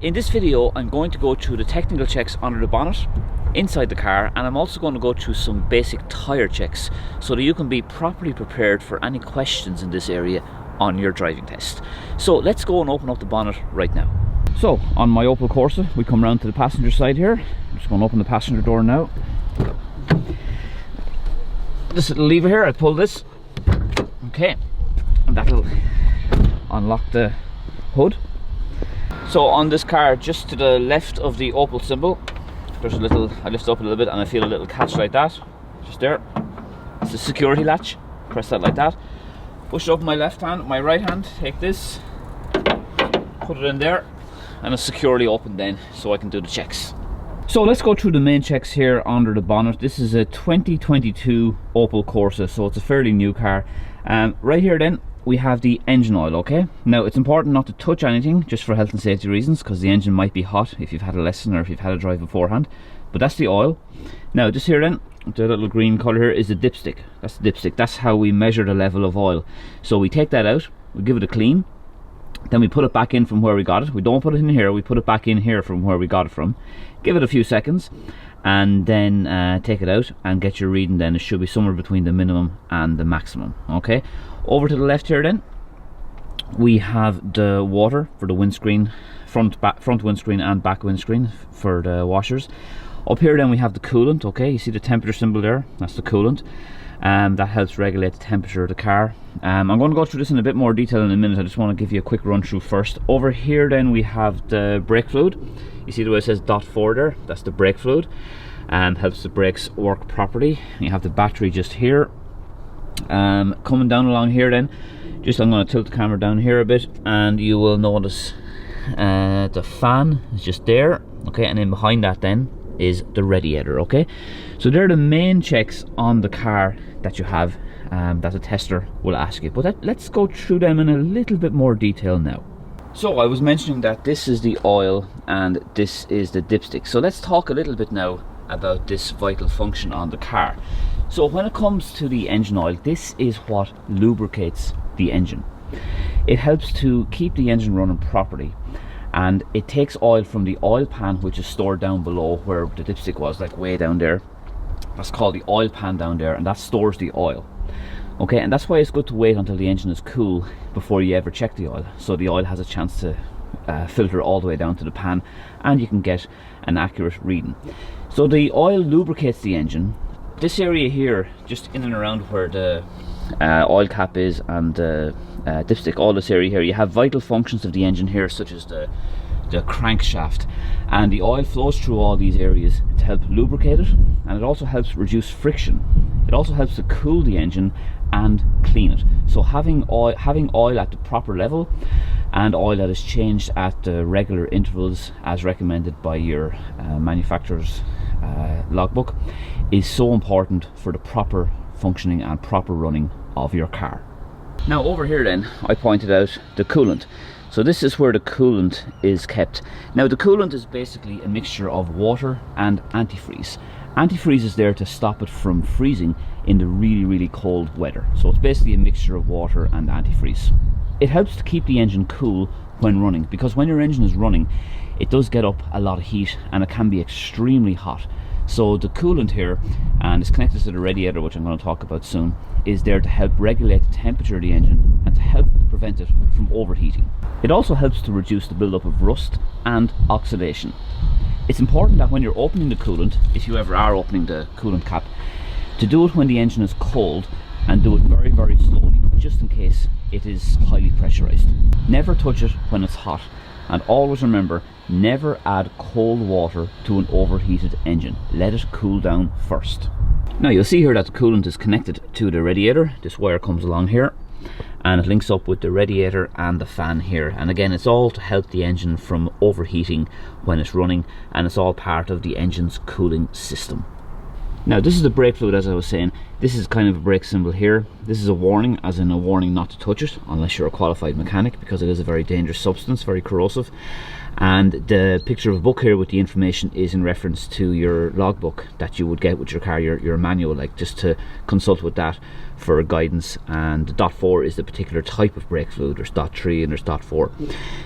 In this video, I'm going to go through the technical checks under the bonnet, inside the car, and I'm also going to go through some basic tyre checks so that you can be properly prepared for any questions in this area on your driving test. So let's go and open up the bonnet right now. So on my Opel Corsa, we come round to the passenger side here. I'm just going to open the passenger door now. This little lever here, I pull this, okay, and that'll unlock the hood. So on this car, just to the left of the Opel symbol, there's a little, I lift up a little bit and I feel a little catch like that, just there. It's a security latch, press that like that. Push it up my left hand, my right hand, take this, put it in there, and it's securely open then, so I can do the checks. So let's go through the main checks here under the bonnet. This is a 2022 Opel Corsa, so it's a fairly new car. Right here then, we have the engine oil, okay? Now it's important not to touch anything just for health and safety reasons, because the engine might be hot if you've had a lesson or if you've had a drive beforehand. But that's the oil. Now just here then, the little green colour here is the dipstick. That's the dipstick. That's how we measure the level of oil. So we take that out, we give it a clean, then we put it back in from where we got it. We don't put it in here, we put it back in here from where we got it from. Give it a few seconds and then take it out and get your reading. Then it should be somewhere between the minimum and the maximum, okay? Over to the left here then, we have the water for the windscreen, front windscreen and back windscreen for the washers. Up here then we have the coolant, okay? You see the temperature symbol there? That's the coolant. That helps regulate the temperature of the car. I'm going to go through this in a bit more detail in a minute. I just want to give you a quick run through first. Over here then we have the brake fluid. You see the way it says .4 there? That's the brake fluid. Helps the brakes work properly. You have the battery just here. Coming down along here then, just I'm going to tilt the camera down here a bit and you will notice the fan is just there, okay, and then behind that then is the radiator, okay? So they're the main checks on the car that you have that a tester will ask you, but let's go through them in a little bit more detail now. So I was mentioning that this is the oil and this is the dipstick, so let's talk a little bit now about this vital function on the car. So when it comes to the engine oil, this is what lubricates the engine. It helps to keep the engine running properly, and it takes oil from the oil pan, which is stored down below where the dipstick was, like way down there. That's called the oil pan down there, and that stores the oil. Okay, and that's why it's good to wait until the engine is cool before you ever check the oil, so the oil has a chance to filter all the way down to the pan and you can get an accurate reading. So the oil lubricates the engine. This area here, just in and around where the oil cap is and the dipstick, all this area here, you have vital functions of the engine here, such as the crankshaft, and the oil flows through all these areas to help lubricate it, and it also helps reduce friction. It also helps to cool the engine and clean it. So having oil at the proper level and oil that is changed at the regular intervals as recommended by your manufacturer's logbook is so important for the proper functioning and proper running of your car. Now over here then, I pointed out the coolant. So this is where the coolant is kept. Now the coolant is basically a mixture of water and antifreeze. Antifreeze is there to stop it from freezing in the really cold weather. So it's basically a mixture of water and antifreeze. It helps to keep the engine cool when running, because when your engine is running, it does get up a lot of heat and it can be extremely hot. So the coolant here, and it's connected to the radiator, which I'm going to talk about soon, is there to help regulate the temperature of the engine and to help prevent it from overheating. It also helps to reduce the buildup of rust and oxidation. It's important that when you're opening the coolant, if you ever are opening the coolant cap, to do it when the engine is cold and do it very slowly, just in case it is highly pressurized. Never touch it when it's hot, and always remember, never add cold water to an overheated engine. Let it cool down first. Now you'll see here that the coolant is connected to the radiator. This wire comes along here and it links up with the radiator and the fan here, and again it's all to help the engine from overheating when it's running, and it's all part of the engine's cooling system. Now this is the brake fluid, as I was saying. This is kind of a brake symbol here. This is a warning, as in a warning not to touch it unless you're a qualified mechanic, because it is a very dangerous substance, very corrosive. And the picture of a book here with the information is in reference to your logbook that you would get with your car, your manual, like, just to consult with that for guidance. And the .4 is the particular type of brake fluid. There's .3 and there's .4.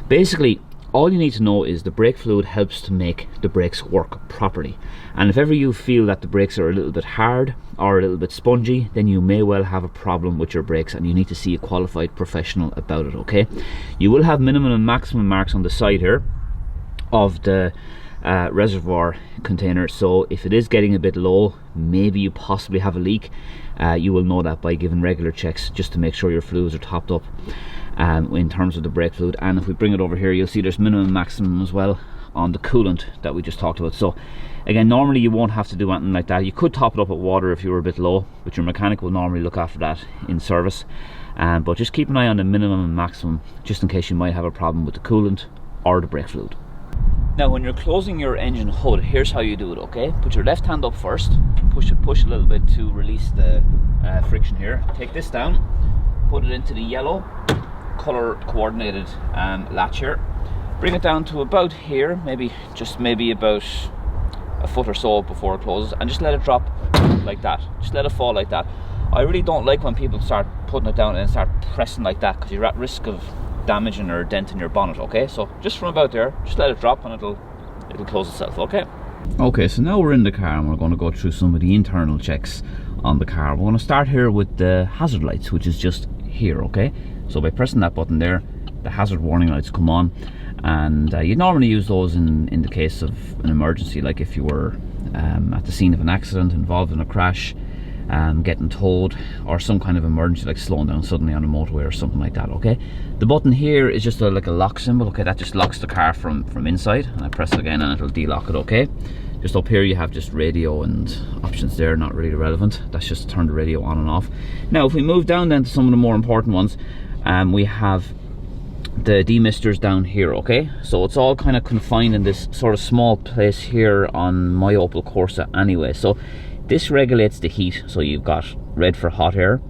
Basically, all you need to know is the brake fluid helps to make the brakes work properly. And if ever you feel that the brakes are a little bit hard or a little bit spongy, then you may well have a problem with your brakes and you need to see a qualified professional about it, okay? You will have minimum and maximum marks on the side here of the reservoir container, so if it is getting a bit low, maybe you possibly have a leak, you will know that by giving regular checks just to make sure your fluids are topped up in terms of the brake fluid. And if we bring it over here, you'll see there's minimum and maximum as well on the coolant that we just talked about. So again, normally you won't have to do anything like that. You could top it up with water if you were a bit low, but your mechanic will normally look after that in service. But just keep an eye on the minimum and maximum just in case you might have a problem with the coolant or the brake fluid. Now when you're closing your engine hood, here's how you do it, okay? Put your left hand up first, push a little bit to release the friction here. Take this down, put it into the yellow color coordinated latch here. Bring it down to about here, maybe about a foot or so before it closes, and just let it drop like that. Just let it fall like that. I really don't like when people start putting it down and start pressing like that, because you're at risk of damaging or denting your bonnet, okay? So just from about there, just let it drop and it'll close itself, okay? Okay, so now we're in the car and we're going to go through some of the internal checks on the car. We're going to start here with the hazard lights, which is just here, okay? So by pressing that button there, the hazard warning lights come on, and you normally use those in the case of an emergency, like if you were at the scene of an accident, involved in a crash, getting towed, or some kind of emergency like slowing down suddenly on a motorway or something like that, okay? The button here is just like a lock symbol, okay? That just locks the car from inside, and I press it again and it'll de-lock it, okay? Just up here you have just radio and options there, not really relevant. That's just to turn the radio on and off. Now if we move down then to some of the more important ones, we have the demisters down here, okay? So it's all kind of confined in this sort of small place here on my Opel Corsa anyway. So this regulates the heat, so you've got red for hot air,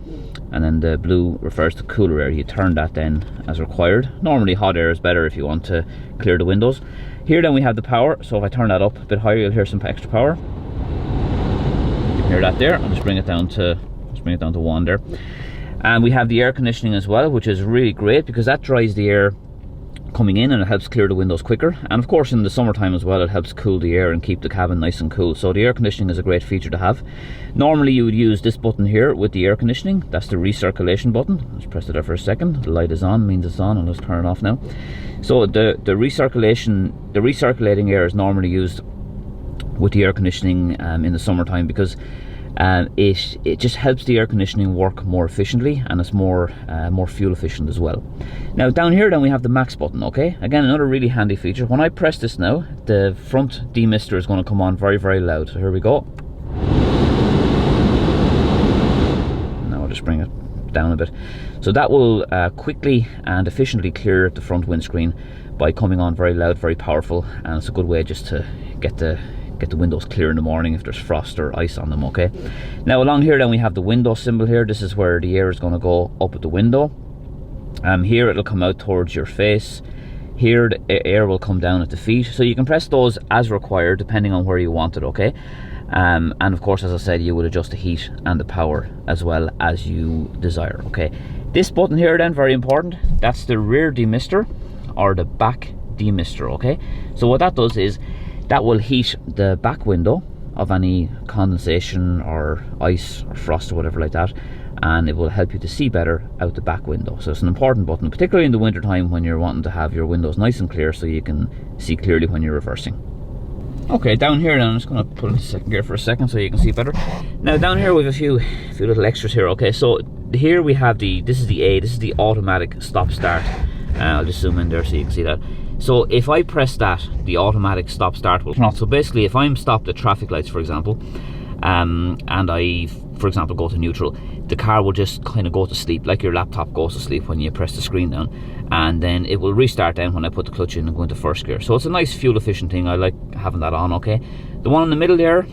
and then the blue refers to cooler air. You turn that then as required. Normally hot air is better if you want to clear the windows. Here then we have the power, so if I turn that up a bit higher, you'll hear some extra power. You can hear that there. I'll just bring it down to 1 there. And we have the air conditioning as well, which is really great because that dries the air coming in and it helps clear the windows quicker. And of course in the summertime as well, it helps cool the air and keep the cabin nice and cool. So the air conditioning is a great feature to have. Normally you would use this button here with the air conditioning. That's the recirculation button. Let's press it there for a second. The light is on, means it's on, and let's turn it off now. So the recirculating air is normally used with the air conditioning in the summertime, because it just helps the air conditioning work more efficiently, and it's more fuel efficient as well. Now down here then we have the max button, okay? Again, another really handy feature. When I press this now, the front demister is going to come on very, very loud. So here we go. Now I'll just bring it down a bit. So that will quickly and efficiently clear the front windscreen by coming on very loud, very powerful, and it's a good way just to get the windows clear in the morning if there's frost or ice on them, okay? Now along here then we have the window symbol here. This is where the air is going to go up at the window. Here it'll come out towards your face. Here the air will come down at the feet. So you can press those as required depending on where you want it, okay? And of course, as I said, you would adjust the heat and the power as well as you desire, okay? This button here then, very important, that's the rear demister or the back demister, okay? So what that does is that will heat the back window of any condensation or ice or frost or whatever like that, and it will help you to see better out the back window. So it's an important button, particularly in the winter time when you're wanting to have your windows nice and clear so you can see clearly when you're reversing. Okay, down here then, I'm just going to put it into second gear for a second so you can see better. Now down here we have a few little extras here, okay? So here we have this is the automatic stop start. I'll just zoom in there so you can see that. So if I press that, the automatic stop start will turn off. So basically if I'm stopped at traffic lights, for example, and I, for example, go to neutral, the car will just kind of go to sleep, like your laptop goes to sleep when you press the screen down, and then it will restart then when I put the clutch in and go into first gear. So it's a nice fuel efficient thing. I like having that on, okay? The one in the middle there,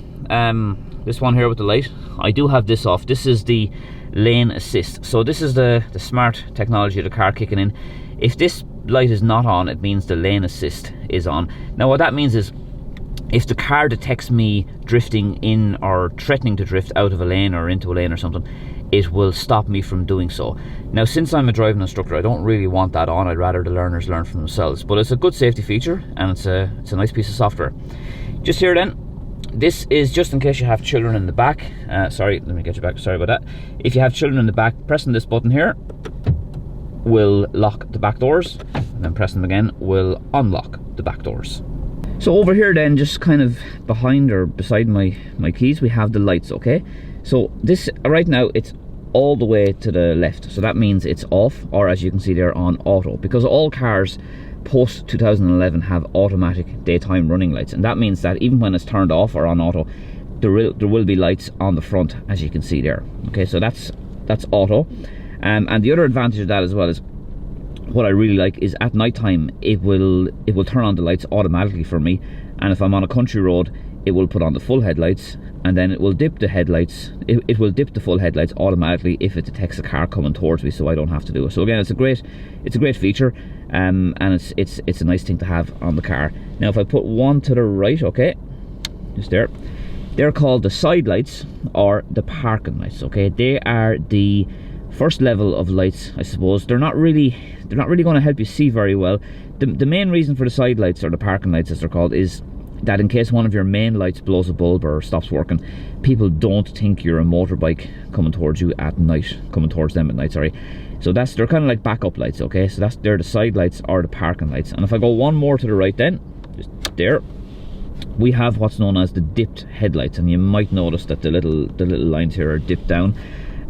this one here with the light, I do have this off. This is the lane assist. So this is the smart technology of the car kicking in. If this light is not on, it means the lane assist is on. Now what that means is if the car detects me drifting in or threatening to drift out of a lane or into a lane or something, it will stop me from doing so. Now, since I'm a driving instructor, I don't really want that on. I'd rather the learners learn for themselves, but it's a good safety feature, and it's a nice piece of software. Just here then, this is just in case you have children in the back. Sorry, let me get you back, sorry about that. If you have children in the back, pressing this button here will lock the back doors, and then pressing them again will unlock the back doors. So over here then, just kind of behind or beside my keys, we have the lights, okay? So this, right now, it's all the way to the left, so that means it's off, or as you can see there, on auto, because all cars post 2011 have automatic daytime running lights, and that means that even when it's turned off or on auto, there will be lights on the front, as you can see there. Okay, so that's auto. And the other advantage of that as well is, what I really like is at night time it will turn on the lights automatically for me, and if I'm on a country road, it will put on the full headlights, and then it will dip the headlights. It will dip the full headlights automatically if it detects a car coming towards me, so I don't have to do it. So again, it's a great feature, and it's a nice thing to have on the car. Now, if I put one to the right, okay, just there, they're called the side lights or the parking lights. Okay, they are the first level of lights, I suppose. They're not really going to help you see very well. The main reason for the side lights, or the parking lights as they're called, is that in case one of your main lights blows a bulb or stops working, people don't think you're a motorbike coming towards you at night, sorry. So they're kind of like backup lights, okay? So they're the side lights or the parking lights. And if I go one more to the right then, just there, we have what's known as the dipped headlights, and you might notice that the little lines here are dipped down,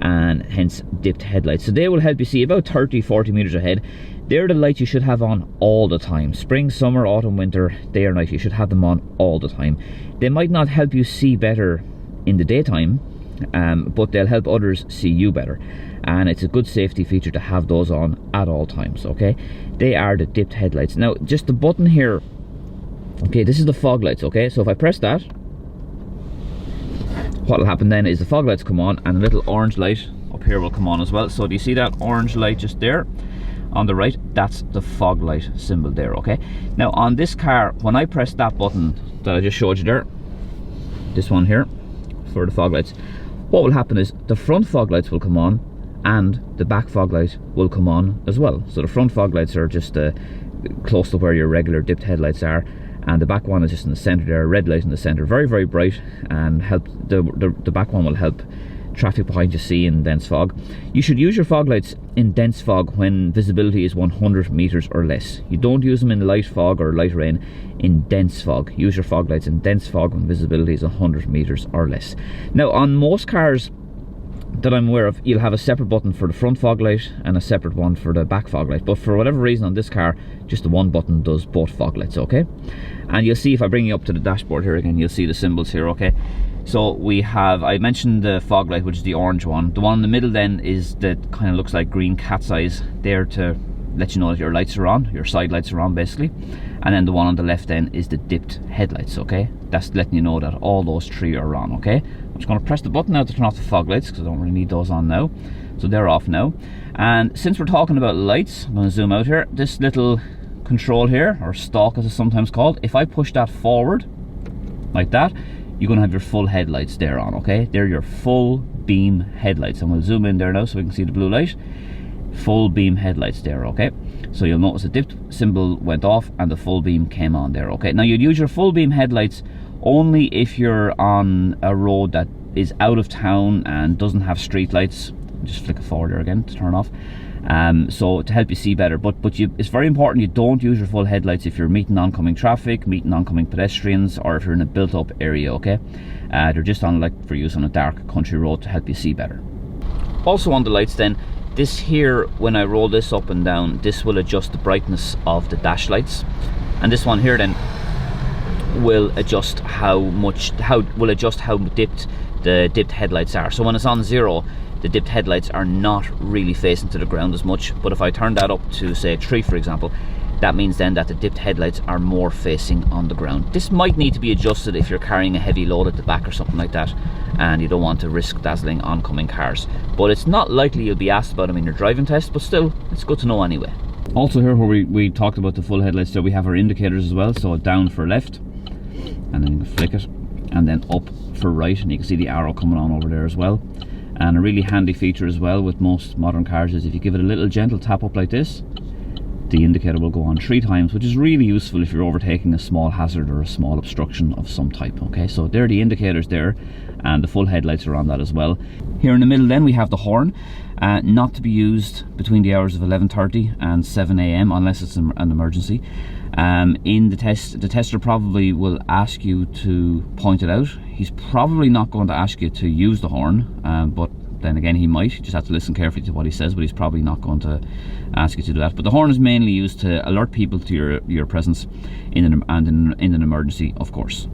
and hence dipped headlights. So they will help you see about 30-40 meters ahead. They're the lights you should have on all the time. Spring, summer, autumn, winter, day or night, you should have them on all the time. They might not help you see better in the daytime, but they'll help others see you better. And it's a good safety feature to have those on at all times, okay? They are the dipped headlights. Now, just the button here, okay, this is the fog lights, okay? So if I press that, what will happen then is the fog lights come on, and a little orange light up here will come on as well. So do you see that orange light just there on the right? That's the fog light symbol there, okay? Now on this car, when I press that button that I just showed you there, this one here for the fog lights, what will happen is the front fog lights will come on and the back fog light will come on as well. So the front fog lights are just close to where your regular dipped headlights are, and the back one is just in the center there, red light in the center, very, very bright, and the back one will help traffic behind you see in dense fog. You should use your fog lights in dense fog when visibility is 100 meters or less. You don't use them in light fog or light rain. In dense fog, use your fog lights in dense fog when visibility is 100 meters or less. Now, on most cars that I'm aware of, you'll have a separate button for the front fog light and a separate one for the back fog light, but for whatever reason on this car, just the one button does both fog lights, okay? And you'll see, if I bring you up to the dashboard here again, you'll see the symbols here, okay? So we have, I mentioned the fog light, which is the orange one. The one in the middle then is that kind of looks like green cat's eyes, there to let you know that your lights are on, your side lights are on basically. And then the one on the left then is the dipped headlights, okay? That's letting you know that all those three are on, okay? I'm just going to press the button now to turn off the fog lights, because I don't really need those on now. So they're off now. And since we're talking about lights, I'm going to zoom out here. This little control here, or stalk as it's sometimes called, if I push that forward like that, you're going to have your full headlights there on, okay? They're your full beam headlights. I'm going to zoom in there now so we can see the blue light. Full beam headlights there, okay? So you'll notice the dipped symbol went off and the full beam came on there, okay? Now you'd use your full beam headlights only if you're on a road that is out of town and doesn't have street lights. Just flick it forward there again to turn off. So to help you see better, but it's very important you don't use your full headlights if you're meeting oncoming traffic, meeting oncoming pedestrians, or if you're in a built-up area, okay? They're just on, like, for use on a dark country road to help you see better. Also on the lights then, this here, when I roll this up and down, this will adjust the brightness of the dash lights, and this one here then will adjust how dipped the dipped headlights are. So when it's on 0, the dipped headlights are not really facing to the ground as much, but if I turn that up to say 3 for example, that means then that the dipped headlights are more facing on the ground. This might need to be adjusted if you're carrying a heavy load at the back or something like that, and you don't want to risk dazzling oncoming cars. But it's not likely you'll be asked about them in your driving test, but still, it's good to know anyway. Also here, where we talked about the full headlights, there we have our indicators as well. So down for left, and then you can flick it, and then up for right, and you can see the arrow coming on over there as well. And a really handy feature as well with most modern cars is if you give it a little gentle tap up like this, the indicator will go on 3 times, which is really useful if you're overtaking a small hazard or a small obstruction of some type. Okay, so there are the indicators there, and the full headlights are on that as well. Here in the middle then we have the horn, not to be used between the hours of 11:30 and 7 AM unless it's an emergency. In the test, the tester probably will ask you to point it out. He's probably not going to ask you to use the horn, but then again he might. You just have to listen carefully to what he says, but he's probably not going to ask you to do that. But the horn is mainly used to alert people to your presence in an emergency, of course.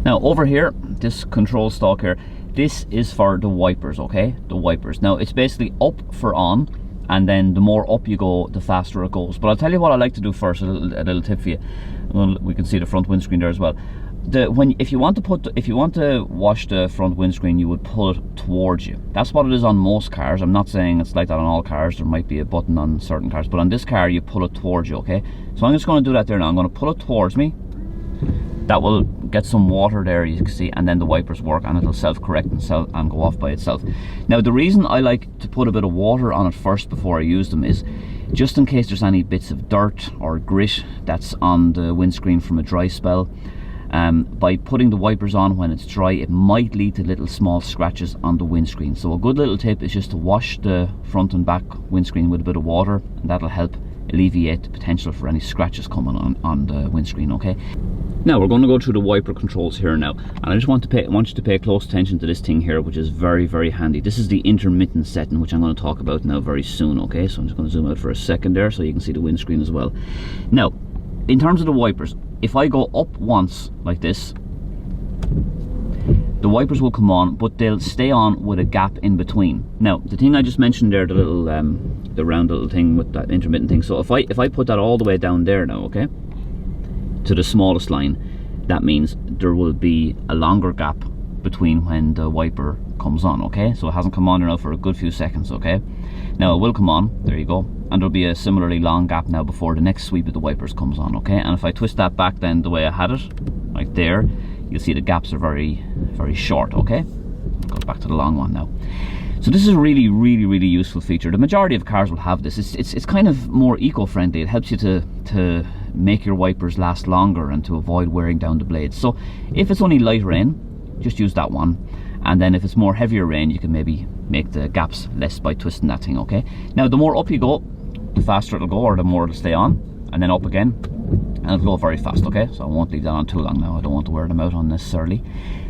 Now over here, this control stalk here, this is for the wipers, okay? The wipers. Now it's basically up for on, and then the more up you go, the faster it goes. But I'll tell you what I like to do first, a little tip for you. Well, we can see the front windscreen there as well. If you want to wash the front windscreen, you would pull it towards you. That's what it is on most cars. I'm not saying it's like that on all cars. There might be a button on certain cars, but on this car you pull it towards you, okay? So I'm just going to do that there now. I'm going to pull it towards me. That will get some water there, you can see, and then the wipers work and it'll self-correct and go off by itself. Now the reason I like to put a bit of water on it first before I use them is just in case there's any bits of dirt or grit that's on the windscreen from a dry spell. By putting the wipers on when it's dry, it might lead to little small scratches on the windscreen. So a good little tip is just to wash the front and back windscreen with a bit of water, and that'll help alleviate the potential for any scratches coming on the windscreen, okay? Now we're going to go through the wiper controls here now, and I just want you to pay close attention to this thing here, which is very, very handy. This is the intermittent setting, which I'm going to talk about now very soon, okay? So I'm just going to zoom out for a second there so you can see the windscreen as well. Now, in terms of the wipers, if I go up once like this, the wipers will come on, but they'll stay on with a gap in between. Now, the thing I just mentioned there, the little, the round little thing with that intermittent thing. So if I put that all the way down there now, okay, to the smallest line, that means there will be a longer gap between when the wiper comes on, okay? So it hasn't come on now for a good few seconds, okay? Now it will come on, there you go, and there'll be a similarly long gap now before the next sweep of the wipers comes on, okay? And if I twist that back then the way I had it, right there, you'll see the gaps are very, very short, okay? Go back to the long one now. So this is a really, really, really useful feature. The majority of cars will have this. It's kind of more eco-friendly. It helps you to make your wipers last longer and to avoid wearing down the blades. So if it's only light rain, just use that one. And then if it's more heavier rain, you can maybe make the gaps less by twisting that thing, okay? Now the more up you go, the faster it'll go, or the more it'll stay on, and then up again, and it'll go very fast, okay? So I won't leave that on too long now. I don't want to wear them out unnecessarily.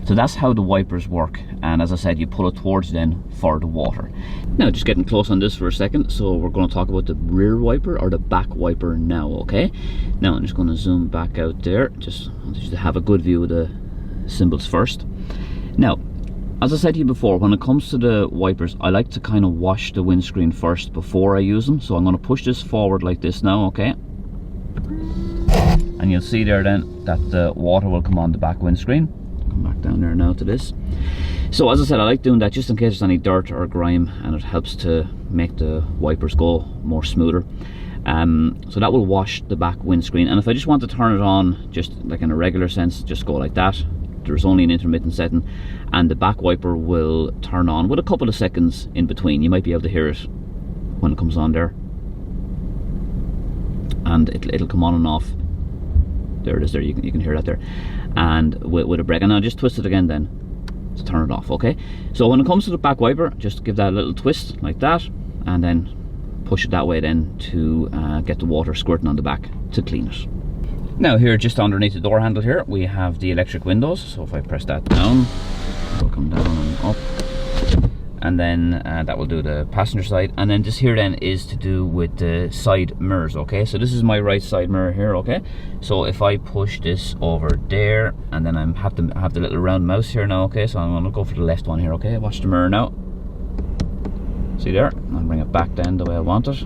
So that's how the wipers work, and as I said, you pull it towards then for the water. Now just getting close on this for a second, so we're going to talk about the rear wiper or the back wiper now, okay? Now I'm just going to zoom back out there, just to have a good view of the symbols first. Now, as I said to you before, when it comes to the wipers, I like to kind of wash the windscreen first before I use them. So I'm going to push this forward like this now, okay? And you'll see there then that the water will come on the back windscreen. Come back down there now to this. So as I said, I like doing that just in case there's any dirt or grime, and it helps to make the wipers go more smoother. So that will wash the back windscreen. And if I just want to turn it on, just like in a regular sense, just go like that. There's only an intermittent setting, and the back wiper will turn on with a couple of seconds in between. You might be able to hear it when it comes on there, and it'll come on and off. There it is there, you can hear that there, and with a break. And I'll just twist it again then to turn it off, okay? So when it comes to the back wiper, just give that a little twist like that, and then push it that way then to get the water squirting on the back to clean it. Now here, just underneath the door handle here, we have the electric windows. So if I press that down, it'll come down and up, and then that will do the passenger side. And then this here then is to do with the side mirrors, okay? So this is my right side mirror here, okay? So if I push this over there, and then I have the little round mouse here now, okay? So I'm gonna go for the left one here, okay? Watch the mirror now. See there? I'll bring it back then the way I want it.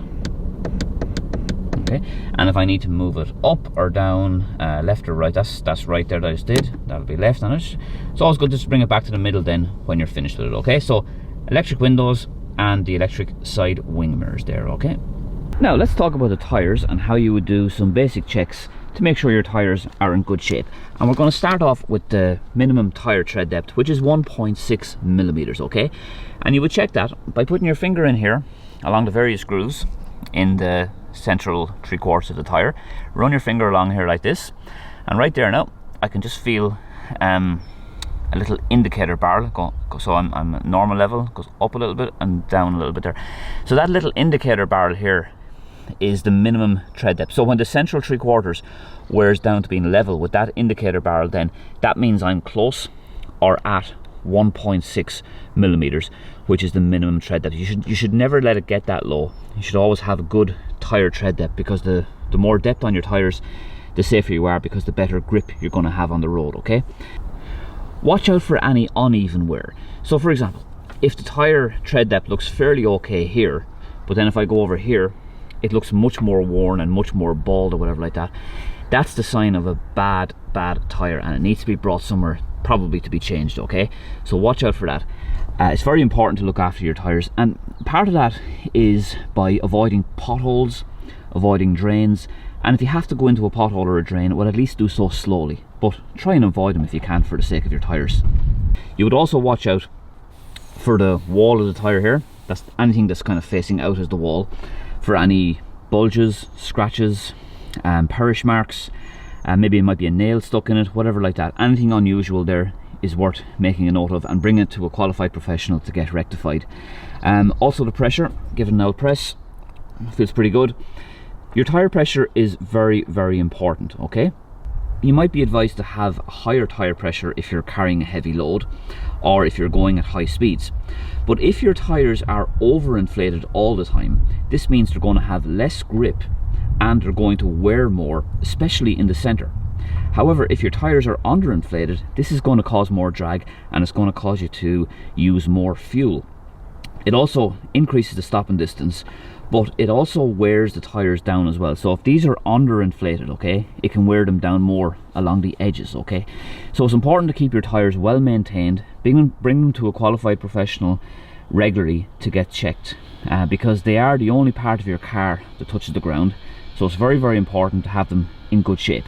Okay, and if I need to move it up or down, left or right, that's right there that I just did. That'll be left on it. It's always good just to bring it back to the middle then when you're finished with it, okay? So electric windows and the electric side wing mirrors there, okay? Now let's talk about the tyres and how you would do some basic checks to make sure your tyres are in good shape. And we're going to start off with the minimum tyre tread depth, which is 1.6 millimeters, okay? And you would check that by putting your finger in here along the various grooves in the central 3/4 of the tyre. Run your finger along here like this, and right there now I can just feel a little indicator barrel so I'm at normal level, goes up a little bit and down a little bit there. So that little indicator barrel here is the minimum tread depth. So when the central 3/4 wears down to being level with that indicator barrel, then that means I'm close or at 1.6 millimeters, which is the minimum tread depth. You should never let it get that low. You should always have a good tire tread depth, because the more depth on your tires, the safer you are, because the better grip you're going to have on the road, okay? Watch out for any uneven wear. So for example, if the tire tread depth looks fairly okay here, but then if I go over here it looks much more worn and much more bald or whatever like that, that's the sign of a bad tire, and it needs to be brought somewhere, probably to be changed, okay? So watch out for that. It's very important to look after your tires, and part of that is by avoiding potholes, avoiding drains, and if you have to go into a pothole or a drain, well, at least do so slowly, but try and avoid them if you can for the sake of your tires. You would also watch out for the wall of the tire here. That's anything that's kind of facing out as the wall, for any bulges, scratches, perish marks, maybe it might be a nail stuck in it, whatever like that. Anything unusual there is worth making a note of and bringing it to a qualified professional to get rectified. Also the pressure, give it an out press, feels pretty good. Your tire pressure is very important, okay? You might be advised to have a higher tire pressure if you're carrying a heavy load or if you're going at high speeds. But if your tires are overinflated all the time, this means they're going to have less grip and they're going to wear more, especially in the center. However, if your tires are underinflated, this is going to cause more drag and it's going to cause you to use more fuel. It also increases the stopping distance, but it also wears the tires down as well. So if these are underinflated, okay, it can wear them down more along the edges, okay? So it's important to keep your tires well maintained, bring them to a qualified professional regularly to get checked, because they are the only part of your car that touches the ground. So it's very important to have them in good shape.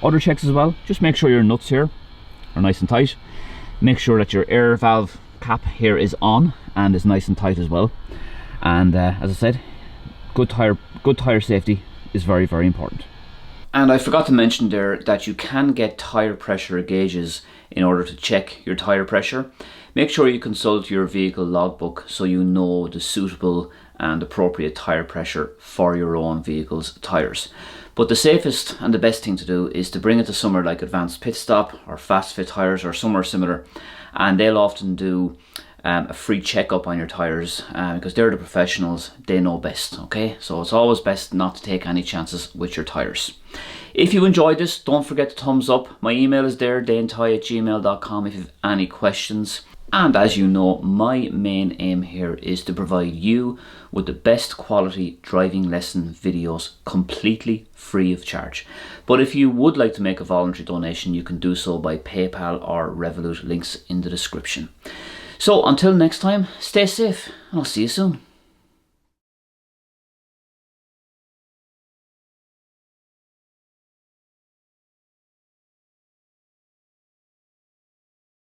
Other checks as well, just make sure your nuts here are nice and tight. Make sure that your air valve cap here is on and is nice and tight as well. And as I said, good tire safety is very important. And I forgot to mention there that you can get tire pressure gauges in order to check your tire pressure. Make sure you consult your vehicle logbook so you know the suitable and appropriate tire pressure for your own vehicle's tires. But the safest and the best thing to do is to bring it to somewhere like Advanced Pit Stop or Fast Fit Tires or somewhere similar, and they'll often do a free checkup on your tires, because they're the professionals, they know best, okay? So it's always best not to take any chances with your tires. If you enjoyed this, don't forget to thumbs up. My email is there, danetyghe@gmail.com, if you have any questions. And as you know, my main aim here is to provide you with the best quality driving lesson videos completely free of charge. But if you would like to make a voluntary donation, you can do so by PayPal or Revolut, links in the description. So until next time, stay safe and I'll see you soon.